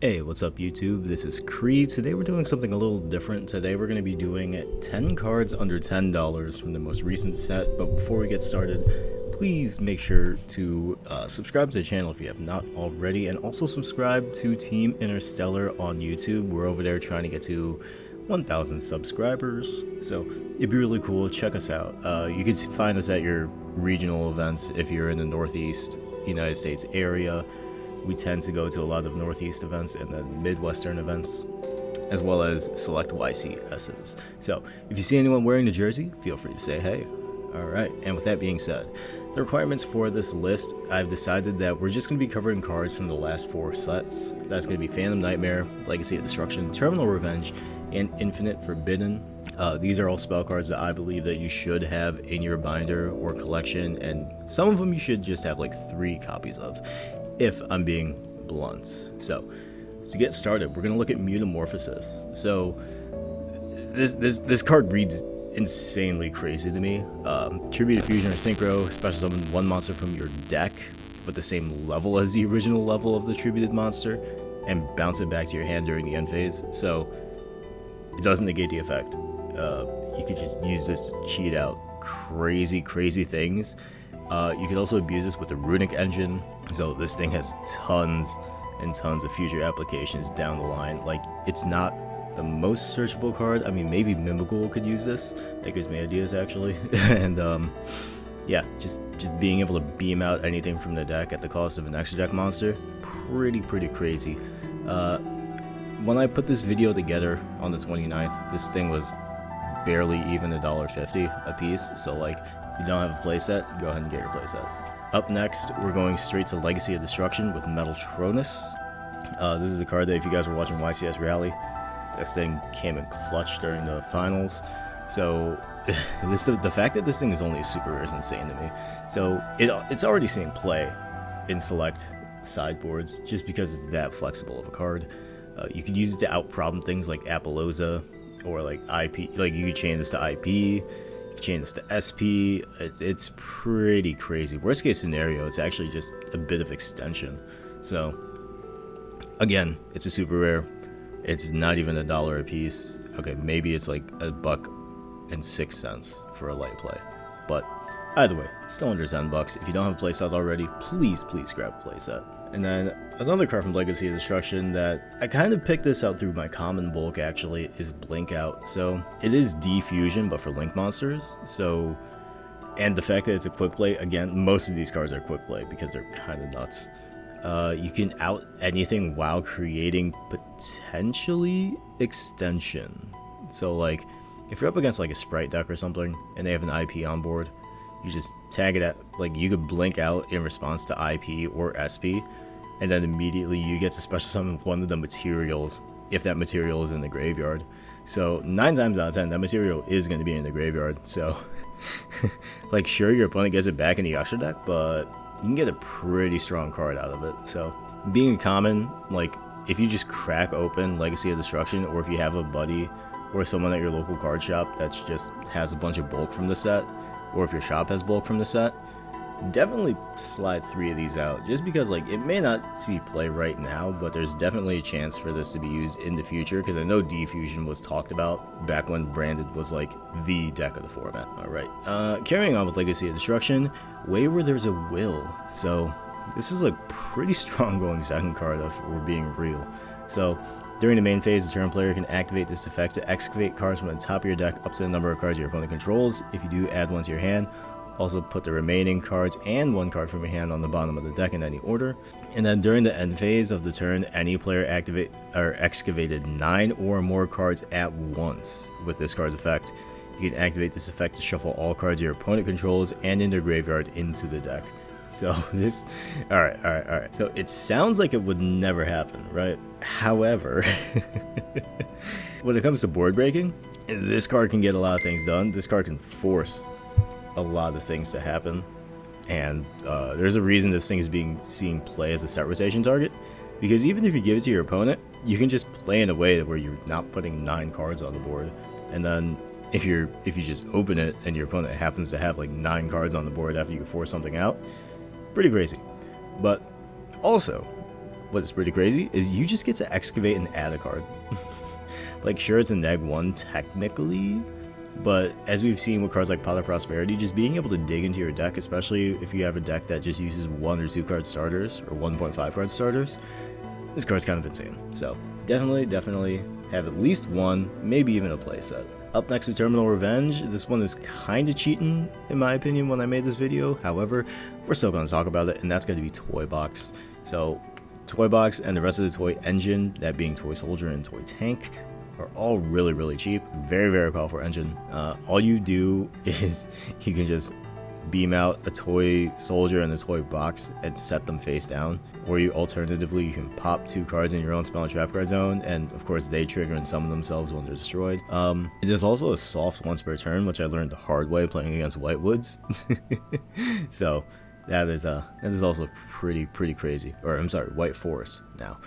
Hey, what's up YouTube? This is Cree. Today we're doing something a little different. Today we're going to be doing 10 cards under $10 from the most recent set, but before we get started, please make sure to subscribe to the channel if you have not already, and also subscribe to Team Interstellar on YouTube. We're over there trying to get to 1,000 subscribers, so it'd be really cool. Check us out. You can find us at your regional events if you're in the Northeast United States area. We tend to go to a lot of Northeast events and then Midwestern events, as well as select YCSs. So if you see anyone wearing the jersey, feel free to say hey. Alright, and with that being said, the requirements for this list, I've decided that we're just going to be covering cards from the last 4 sets. That's going to be Phantom Nightmare, Legacy of Destruction, Terminal Revenge, and Infinite Forbidden. These are all spell cards that I believe that you should have in your binder or collection, and some of them you should just have like 3 copies of, if I'm being blunt. So to get started, we're going to look at Mutum Morphosis. So this card reads insanely crazy to me. Tribute, Fusion, or Synchro, special summon 1 monster from your deck with the same level as the original level of the tributed monster, and bounce it back to your hand during the end phase. So it doesn't negate the effect. You could just use this to cheat out crazy things. You could also abuse this with the runic engine, so this thing has tons and tons of future applications down the line. Like, it's not the most searchable card. I mean, maybe Mimikul could use this. That gives me ideas, actually. And yeah, just being able to beam out anything from the deck at the cost of an extra deck monster, pretty crazy. When I put this video together on the 29th, this thing was barely even $1.50 a piece, so like, if you don't have a playset, go ahead and get your playset. Up next, we're going straight to Legacy of Destruction with Metal Tronis. This is a card that if you guys were watching YCS Rally, this thing came in clutch during the finals. So the fact that this thing is only a super rare is insane to me. So it's already seeing play in select sideboards just because it's that flexible of a card. You could use it to out-problem things like Apollousa or like IP. Like, you could chain this to IP. Chain this to SP. It's pretty crazy. Worst case scenario, it's actually just a bit of extension. So again, it's a super rare. It's not even $1 a piece. Okay, maybe it's like $1.06 for a light play, but either way, still under $10. If you don't have a playset already, please grab a playset. And then another card from Legacy of Destruction that I kind of picked this out through my common bulk, actually, is Blink Out. So it is D-Fusion, but for Link monsters. So, and the fact that it's a quick play, again, most of these cards are quick play because they're kind of nuts. You can out anything while creating potentially extension. So like, if you're up against like a Sprite deck or something, and they have an IP on board, you just tag it at, like, you could blink out in response to IP or SP, and then immediately you get to special summon one of the materials if that material is in the graveyard. So 9 times out of 10, that material is going to be in the graveyard. So like, sure, your opponent gets it back in the extra deck, but you can get a pretty strong card out of it. So being a common, like, if you just crack open Legacy of Destruction, or if you have a buddy or someone at your local card shop that just has a bunch of bulk from the set, or if your shop has bulk from the set, definitely slide 3 of these out, just because, like, it may not see play right now, but there's definitely a chance for this to be used in the future, because I know D-Fusion was talked about back when Branded was like the deck of the format. Alright, carrying on with Legacy of Destruction, Way Where There's a Will. So this is a pretty strong going second card if we're being real. So during the main phase, the turn player can activate this effect to excavate cards from the top of your deck up to the number of cards your opponent controls. If you do, add 1 to your hand. Also put the remaining cards and 1 card from your hand on the bottom of the deck in any order. And then during the end phase of the turn, any player excavated 9 or more cards at once with this card's effect. You can activate this effect to shuffle all cards your opponent controls and in their graveyard into the deck. So this, alright. So it sounds like it would never happen, right? However, when it comes to board breaking, this card can get a lot of things done. This card can force a lot of things to happen, and there's a reason this thing is seen play as a set rotation target, because even if you give it to your opponent, you can just play in a way where you're not putting 9 cards on the board, and then if you just open it and your opponent happens to have like 9 cards on the board after you force something out, pretty crazy. But also, what is pretty crazy is you just get to excavate and add a card. Like, sure, it's a neg1 technically, but as we've seen with cards like Pot of Prosperity, just being able to dig into your deck, especially if you have a deck that just uses 1 or 2 card starters, or 1.5 card starters, this card's kind of insane. So definitely have at least one, maybe even a playset. Up next with Terminal Revenge. This one is kind of cheating, in my opinion, when I made this video. However, we're still going to talk about it, and that's going to be Toy Box. So, Toy Box and the rest of the toy engine, that being Toy Soldier and Toy Tank, are all really cheap. Very powerful engine. All you do is you can just beam out a Toy Soldier and a Toy Box and set them face down. Or you alternatively, you can pop 2 cards in your own spell and trap card zone, and of course they trigger and summon themselves when they're destroyed. It is also a soft once per turn, which I learned the hard way playing against Whitewoods. So that is also pretty crazy. Or I'm sorry, White Forest now.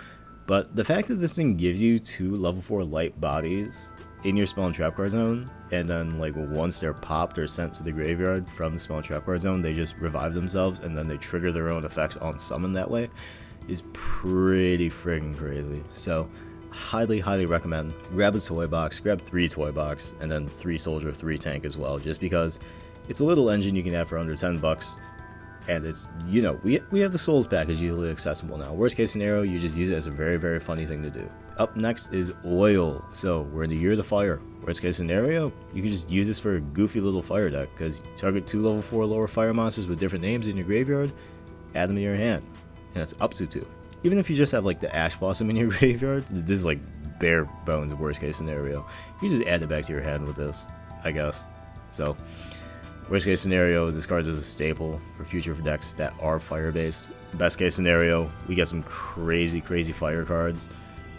But the fact that this thing gives you 2 level 4 light bodies in your spell and trap card zone, and then like once they're popped or sent to the graveyard from the spell and trap card zone, they just revive themselves and then they trigger their own effects on summon that way, is pretty friggin' crazy. So highly recommend. Grab a Toy Box, grab 3 Toy Box, and then 3 Soldier, 3 Tank as well, just because it's a little engine you can have for under 10 bucks. And it's, you know, we have the Souls package easily accessible now. Worst case scenario, you just use it as a very funny thing to do. Up next is Oil. So we're in the year of the fire. Worst case scenario, you can just use this for a goofy little fire deck, because you target 2 level 4 lower fire monsters with different names in your graveyard, add them in your hand, and that's up to 2. Even if you just have like the Ash Blossom in your graveyard, this is like bare bones worst case scenario. You just add it back to your hand with this, I guess. So worst case scenario, this card is a staple for future decks that are fire based. Best case scenario, we get some crazy fire cards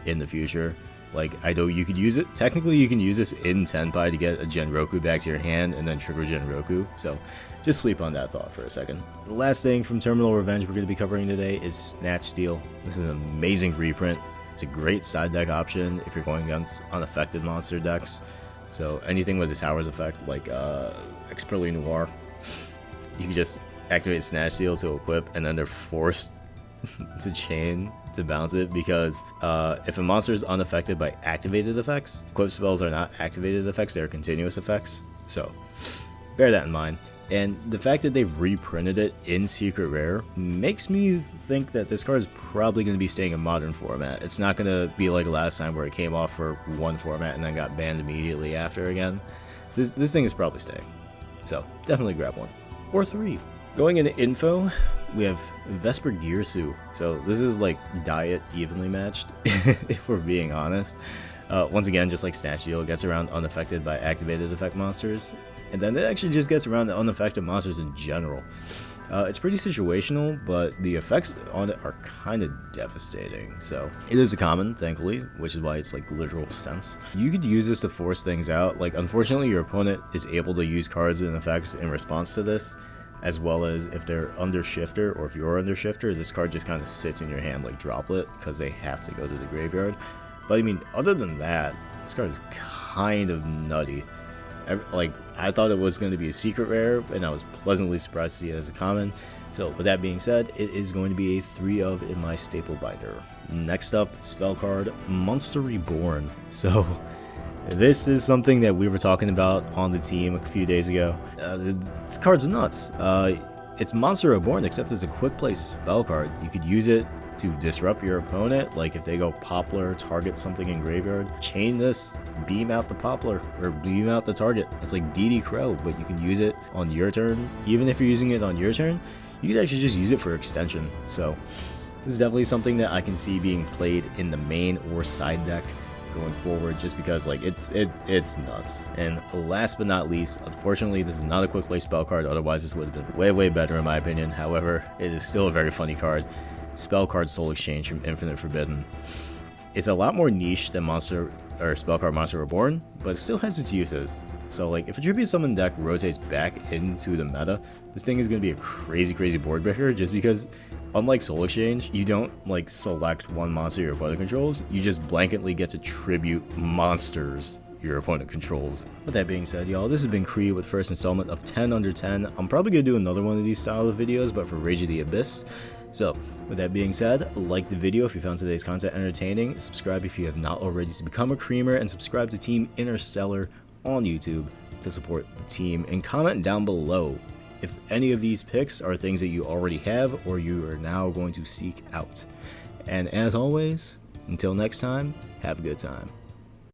in the future. Like, I know you could use it, technically you can use this in Tenpai to get a Genroku back to your hand and then trigger Genroku, so just sleep on that thought for a second. The last thing from Terminal Revenge we're going to be covering today is Snatch Steel. This is an amazing reprint. It's a great side deck option if you're going against unaffected monster decks. So anything with the Towers effect, like Expurli Noir, you can just activate Snatch Steel to equip, and then they're forced to chain to bounce it, because if a monster is unaffected by activated effects, equip spells are not activated effects, they're continuous effects. So bear that in mind. And the fact that they've reprinted it in Secret Rare makes me think that this card is probably going to be staying in Modern format. It's not going to be like last time where it came off for one format and then got banned immediately after again. This thing is probably staying. So definitely grab one. Or 3. Going into info, we have Vesper Gearu. So this is like diet evenly matched, if we're being honest. Once again, just like Snatch Steel, it gets around unaffected by activated effect monsters. And then it actually just gets around the unaffected monsters in general. It's pretty situational, but the effects on it are kind of devastating. So it is a common, thankfully, which is why it's like literal sense. You could use this to force things out. Like, unfortunately, your opponent is able to use cards and effects in response to this, as well as if they're under shifter, or if you're under shifter, this card just kind of sits in your hand like Droplet, because they have to go to the graveyard. But I mean, other than that, this card is kind of nutty. Like, I thought it was going to be a secret rare, and I was pleasantly surprised to see it as a common. So with that being said, it is going to be a 3 of in my staple binder. Next up, spell card Monster Reborn. So this is something that we were talking about on the team a few days ago. This card's nuts. It's Monster Reborn, except it's a quick play spell card. You could use it to disrupt your opponent, like if they go Poplar, target something in graveyard, chain this, beam out the Poplar, or beam out the target. It's like DD Crow, but you can use it on your turn. Even if you're using it on your turn, you could actually just use it for extension. So this is definitely something that I can see being played in the main or side deck going forward, just because like it's nuts. And last but not least, unfortunately, this is not a quick play spell card, otherwise this would have been way better in my opinion. However, it is still a very funny card. Spell card Soul Exchange from Infinite Forbidden. It's a lot more niche than spell card Monster Reborn, but it still has its uses. So like, if a Tribute Summon deck rotates back into the meta, this thing is going to be a crazy board breaker, just because unlike Soul Exchange, you don't like select one monster your opponent controls, you just blanketly get to tribute monsters your opponent controls. With that being said, y'all, this has been Kree with the first installment of 10 under 10. I'm probably going to do another one of these style of videos, but for Rage of the Abyss. So, with that being said, like the video if you found today's content entertaining, subscribe if you have not already to become a creamer, and subscribe to Team Interstellar on YouTube to support the team, and comment down below if any of these picks are things that you already have or you are now going to seek out. And as always, until next time, have a good time.